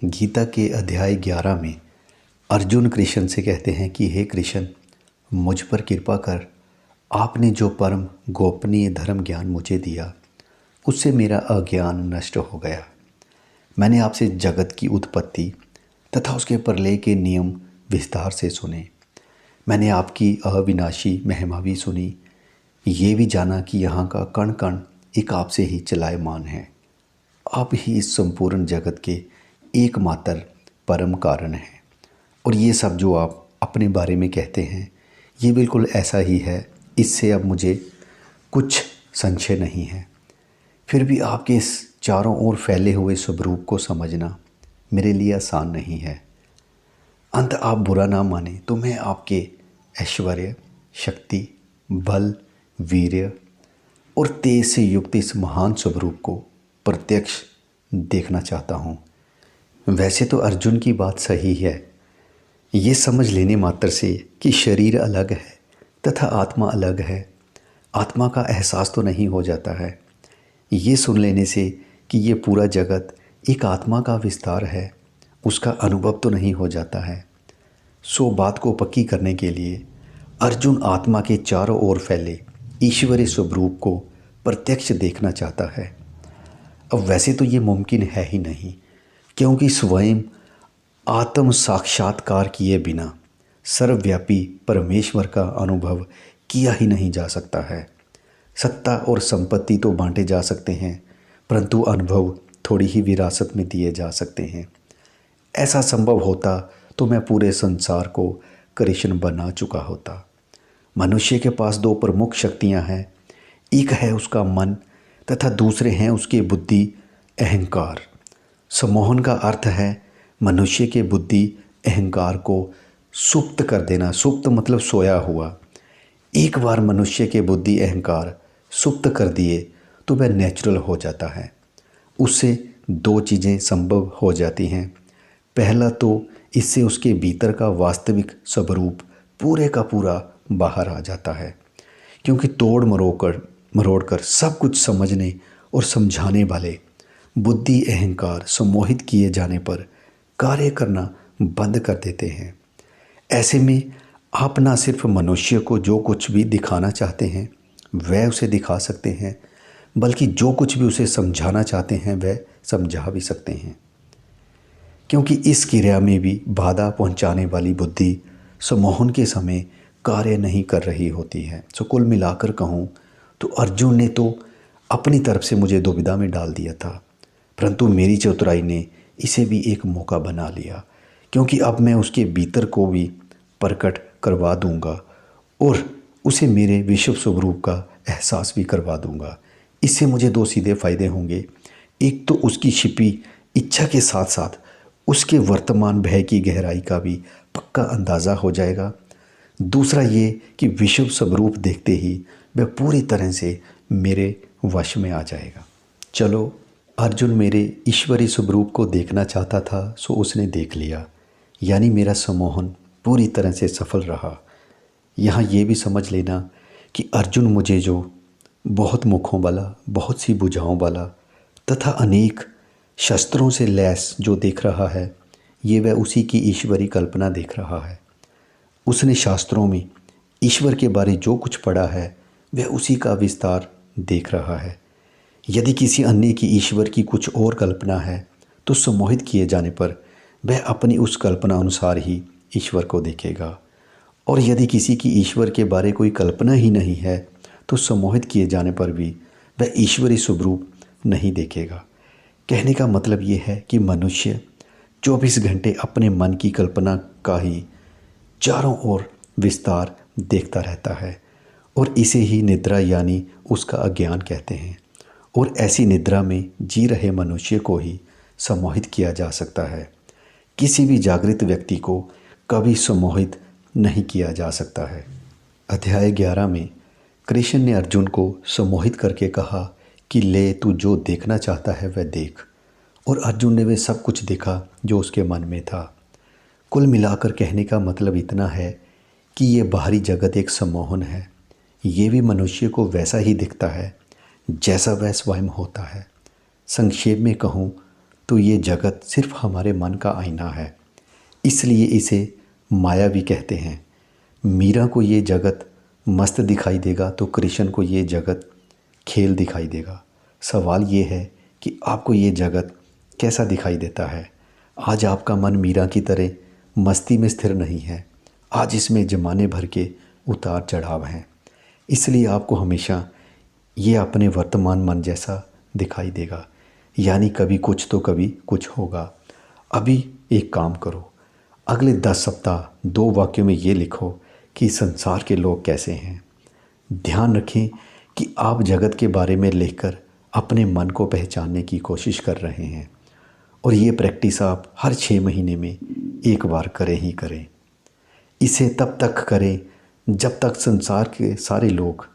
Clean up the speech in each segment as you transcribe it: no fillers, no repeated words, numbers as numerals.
गीता के अध्याय 11 में अर्जुन कृष्ण से कहते हैं कि हे कृष्ण, मुझ पर कृपा कर। आपने जो परम गोपनीय धर्म ज्ञान मुझे दिया, उससे मेरा अज्ञान नष्ट हो गया। मैंने आपसे जगत की उत्पत्ति तथा उसके प्रलय के नियम विस्तार से सुने। मैंने आपकी अविनाशी महिमा भी सुनी। ये भी जाना कि यहाँ का कण कण एक आपसे ही चलायमान है। आप ही इस संपूर्ण जगत के एकमात्र परम कारण हैं। और ये सब जो आप अपने बारे में कहते हैं, ये बिल्कुल ऐसा ही है। इससे अब मुझे कुछ संशय नहीं है। फिर भी आपके इस चारों ओर फैले हुए स्वरूप को समझना मेरे लिए आसान नहीं है। अंत आप बुरा ना माने तो मैं आपके ऐश्वर्य, शक्ति, बल, वीर्य और तेज से युक्त इस महान स्वरूप को प्रत्यक्ष देखना चाहता हूँ। वैसे तो अर्जुन की बात सही है। ये समझ लेने मात्र से कि शरीर अलग है तथा आत्मा अलग है, आत्मा का एहसास तो नहीं हो जाता है। ये सुन लेने से कि ये पूरा जगत एक आत्मा का विस्तार है, उसका अनुभव तो नहीं हो जाता है। सो बात को पक्की करने के लिए अर्जुन आत्मा के चारों ओर फैले ईश्वरीय स्वरूप को प्रत्यक्ष देखना चाहता है। अब वैसे तो ये मुमकिन है ही नहीं, क्योंकि स्वयं आत्म साक्षात्कार किए बिना सर्वव्यापी परमेश्वर का अनुभव किया ही नहीं जा सकता है। सत्ता और संपत्ति तो बांटे जा सकते हैं, परंतु अनुभव थोड़ी ही विरासत में दिए जा सकते हैं। ऐसा संभव होता तो मैं पूरे संसार को कृष्ण बना चुका होता। मनुष्य के पास दो प्रमुख शक्तियां हैं। एक है उसका मन तथा दूसरे हैं उसके बुद्धि, अहंकार। सम्मोहन का अर्थ है मनुष्य के बुद्धि अहंकार को सुप्त कर देना। सुप्त मतलब सोया हुआ। एक बार मनुष्य के बुद्धि अहंकार सुप्त कर दिए तो वह नेचुरल हो जाता है। उससे दो चीज़ें संभव हो जाती हैं। पहला तो इससे उसके भीतर का वास्तविक स्वरूप पूरे का पूरा बाहर आ जाता है, क्योंकि तोड़ मरोड़ कर सब कुछ समझने और समझाने वाले बुद्धि अहंकार सम्मोहित किए जाने पर कार्य करना बंद कर देते हैं। ऐसे में आप ना सिर्फ मनुष्य को जो कुछ भी दिखाना चाहते हैं वह उसे दिखा सकते हैं, बल्कि जो कुछ भी उसे समझाना चाहते हैं वह समझा भी सकते हैं, क्योंकि इस क्रिया में भी बाधा पहुंचाने वाली बुद्धि सम्मोहन के समय कार्य नहीं कर रही होती है। सो कुल मिलाकर कहूँ तो अर्जुन ने तो अपनी तरफ से मुझे दुविधा में डाल दिया था, परंतु मेरी चतुराई ने इसे भी एक मौका बना लिया, क्योंकि अब मैं उसके भीतर को भी प्रकट करवा दूंगा और उसे मेरे विश्व स्वरूप का एहसास भी करवा दूंगा। इससे मुझे दो सीधे फायदे होंगे। एक तो उसकी छिपी इच्छा के साथ साथ उसके वर्तमान भय की गहराई का भी पक्का अंदाज़ा हो जाएगा। दूसरा ये कि विश्व स्वरूप देखते ही वह पूरी तरह से मेरे वश में आ जाएगा। चलो, अर्जुन मेरे ईश्वरीय स्वरूप को देखना चाहता था, सो उसने देख लिया, यानी मेरा सम्मोहन पूरी तरह से सफल रहा। यहाँ ये भी समझ लेना कि अर्जुन मुझे जो बहुत मुखों वाला, बहुत सी भुजाओं वाला तथा अनेक शस्त्रों से लैस जो देख रहा है, ये वह उसी की ईश्वरी कल्पना देख रहा है। उसने शास्त्रों में ईश्वर के बारे जो कुछ पढ़ा है वह उसी का विस्तार देख रहा है। यदि किसी अन्य की ईश्वर की कुछ और कल्पना है तो सम्मोहित किए जाने पर वह अपनी उस कल्पना अनुसार ही ईश्वर को देखेगा, और यदि किसी की ईश्वर के बारे कोई कल्पना ही नहीं है तो सम्मोहित किए जाने पर भी वह ईश्वरी स्वरूप नहीं देखेगा। कहने का मतलब ये है कि मनुष्य 24 घंटे अपने मन की कल्पना का ही चारों ओर विस्तार देखता रहता है, और इसे ही निद्रा यानी उसका अज्ञान कहते हैं। और ऐसी निद्रा में जी रहे मनुष्य को ही सम्मोहित किया जा सकता है। किसी भी जागृत व्यक्ति को कभी सम्मोहित नहीं किया जा सकता है। अध्याय 11 में कृष्ण ने अर्जुन को सम्मोहित करके कहा कि ले, तू जो देखना चाहता है वह देख। और अर्जुन ने वह सब कुछ देखा जो उसके मन में था। कुल मिलाकर कहने का मतलब इतना है कि ये बाहरी जगत एक सम्मोहन है। ये भी मनुष्य को वैसा ही दिखता है जैसा वह स्वयं होता है। संक्षेप में कहूँ तो ये जगत सिर्फ हमारे मन का आईना है, इसलिए इसे माया भी कहते हैं। मीरा को ये जगत मस्त दिखाई देगा तो कृष्ण को ये जगत खेल दिखाई देगा। सवाल ये है कि आपको ये जगत कैसा दिखाई देता है। आज आपका मन मीरा की तरह मस्ती में स्थिर नहीं है, आज इसमें ज़माने भर के उतार चढ़ाव हैं। इसलिए आपको हमेशा ये अपने वर्तमान मन जैसा दिखाई देगा, यानी कभी कुछ तो कभी कुछ होगा। अभी एक काम करो, अगले 10 सप्ताह 2 वाक्यों में ये लिखो कि संसार के लोग कैसे हैं। ध्यान रखें कि आप जगत के बारे में लिखकर अपने मन को पहचानने की कोशिश कर रहे हैं, और ये प्रैक्टिस आप हर 6 महीने में एक बार करें ही करें। इसे तब तक करें जब तक संसार के सारे लोग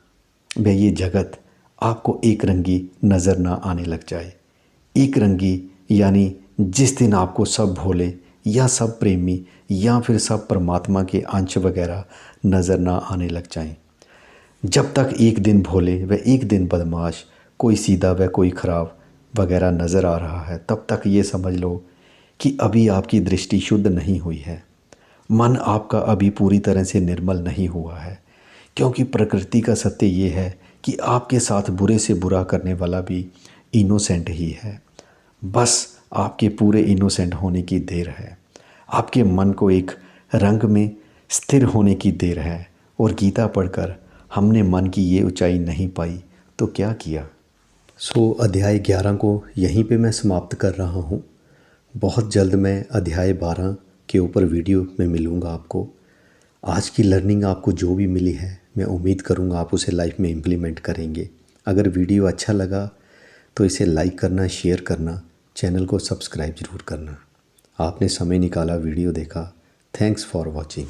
व ये जगत आपको एक रंगी नज़र ना आने लग जाए। एक रंगी यानी जिस दिन आपको सब भोले या सब प्रेमी या फिर सब परमात्मा के अंश वगैरह नज़र ना आने लग जाएं। जब तक एक दिन भोले व एक दिन बदमाश, कोई सीधा व कोई खराब वगैरह नज़र आ रहा है, तब तक ये समझ लो कि अभी आपकी दृष्टि शुद्ध नहीं हुई है। मन आपका अभी पूरी तरह से निर्मल नहीं हुआ है, क्योंकि प्रकृति का सत्य ये है कि आपके साथ बुरे से बुरा करने वाला भी इनोसेंट ही है। बस आपके पूरे इनोसेंट होने की देर है, आपके मन को एक रंग में स्थिर होने की देर है। और गीता पढ़कर हमने मन की ये ऊंचाई नहीं पाई तो क्या किया। अध्याय 11 को यहीं पे मैं समाप्त कर रहा हूँ। बहुत जल्द मैं अध्याय 12 के ऊपर वीडियो में मिलूँगा आपको। आज की लर्निंग आपको जो भी मिली है, मैं उम्मीद करूँगा आप उसे लाइफ में इम्प्लीमेंट करेंगे। अगर वीडियो अच्छा लगा तो इसे लाइक करना, शेयर करना, चैनल को सब्सक्राइब ज़रूर करना। आपने समय निकाला, वीडियो देखा। Thanks for watching.